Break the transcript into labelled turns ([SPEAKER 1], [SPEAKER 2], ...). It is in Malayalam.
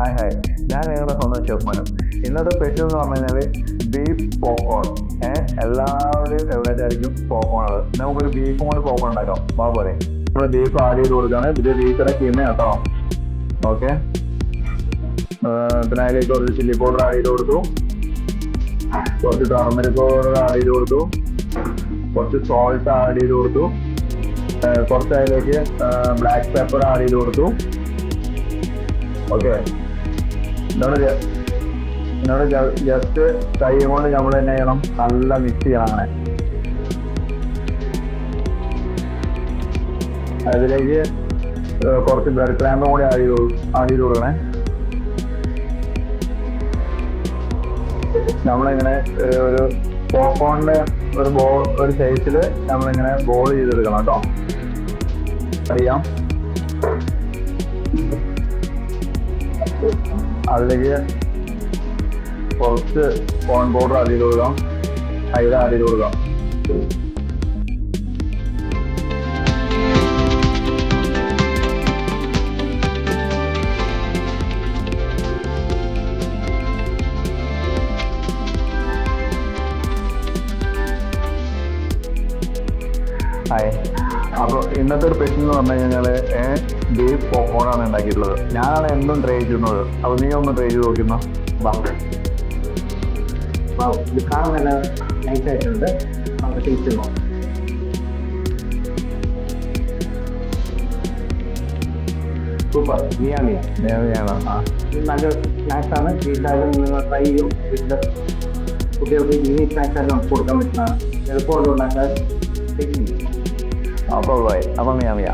[SPEAKER 1] ഹായ് ഹായ്, ഞാൻ നിങ്ങളുടെ സ്വന്തം ഷെഫ്മാനും. ഇന്നത്തെ സ്പെഷ്യൽ എന്ന് പറഞ്ഞു കഴിഞ്ഞാൽ ബീഫ് പോപ്കോൺ. എല്ലാവരുടെയും ഫേവറേറ്റ് ആയിരിക്കും പോപ്കോൺ. അത് നമുക്കൊരു ബീഫ് കൊണ്ട് പോപ്കോൺ ഉണ്ടാക്കാം. പോലെ നമ്മൾ ബീഫ് ആഡ് ചെയ്ത് കൊടുക്കുകയാണ്. ഇതിൽ ബീഫിനെ കീമ കേട്ടോ. ഓക്കെ, പിന്നെ അതിലേക്ക് കുറച്ച് ചില്ലി പൗഡർ ആഡ് ചെയ്ത് കൊടുത്തു, കുറച്ച് ടർമറിക് പൗഡർ ആഡ് ചെയ്ത് കൊടുത്തു, കുറച്ച് സോൾട്ട് ആഡ് ചെയ്ത് കൊടുത്തു, കുറച്ച് അതിലേക്ക് ബ്ലാക്ക് പെപ്പർ ആഡ് ചെയ്ത് കൊടുത്തു. ഓക്കെ, എന്നോട് ജസ്റ്റ് കൈ കൊണ്ട് നമ്മൾ തന്നെ ചെയ്യണം, നല്ല മിക്സ് ചെയ്യണം. അങ്ങനെ അതിലേക്ക് കുറച്ച് ബ്രെഡ് ക്രാമ്പും കൂടി ആഡ് ചെയ്ത് കൊടുക്കണേ. നമ്മളിങ്ങനെ ഒരു പോപ്കോണിന്റെ ഒരു സൈസിൽ നമ്മളിങ്ങനെ ബോൾ ചെയ്തെടുക്കണം കേട്ടോ. അറിയാം, അതിലേക്ക് കുറച്ച് കോൺ പൗഡർ ആഡ് ചെയ്ത് കൊടുക്കാം, മൈദ ആഡ് ചെയ്ത് കൊടുക്കാം. ഹായ്, അപ്പോൾ ഇന്നത്തെ ഒരു സ്പെഷ്യൽ എന്ന് പറഞ്ഞു കഴിഞ്ഞാൽ ബീഫ് പോപ്കോണാണ് ഉണ്ടാക്കിയിട്ടുള്ളത്. ഞാനാണ് എന്തും ട്രൈ ചെയ്യുന്നത്. അപ്പോൾ നീ ഒന്ന് ട്രൈ ചെയ്ത് നോക്കുന്ന.
[SPEAKER 2] ഇത് കാണാൻ നല്ല നൈസ് ആയിട്ടുണ്ട്. നമുക്ക് ടേസ്റ്റ് നോക്കാം. സൂപ്പർ,
[SPEAKER 1] ഞാനാണ്
[SPEAKER 2] നല്ല സ്നാക്സ് ആണ്. വീട്ടിലായാലും നിങ്ങൾ ട്രൈ ചെയ്യും. വീട്ടിൽ കുട്ടികൾക്ക് ഈവനിങ് സ്നാക്സ് ആയിട്ട് നമുക്ക് കൊടുക്കാൻ പറ്റുന്നതാണ്. എളുപ്പമുള്ള ഉണ്ടാക്കാൻ.
[SPEAKER 1] അപ്പോൾ മിയാ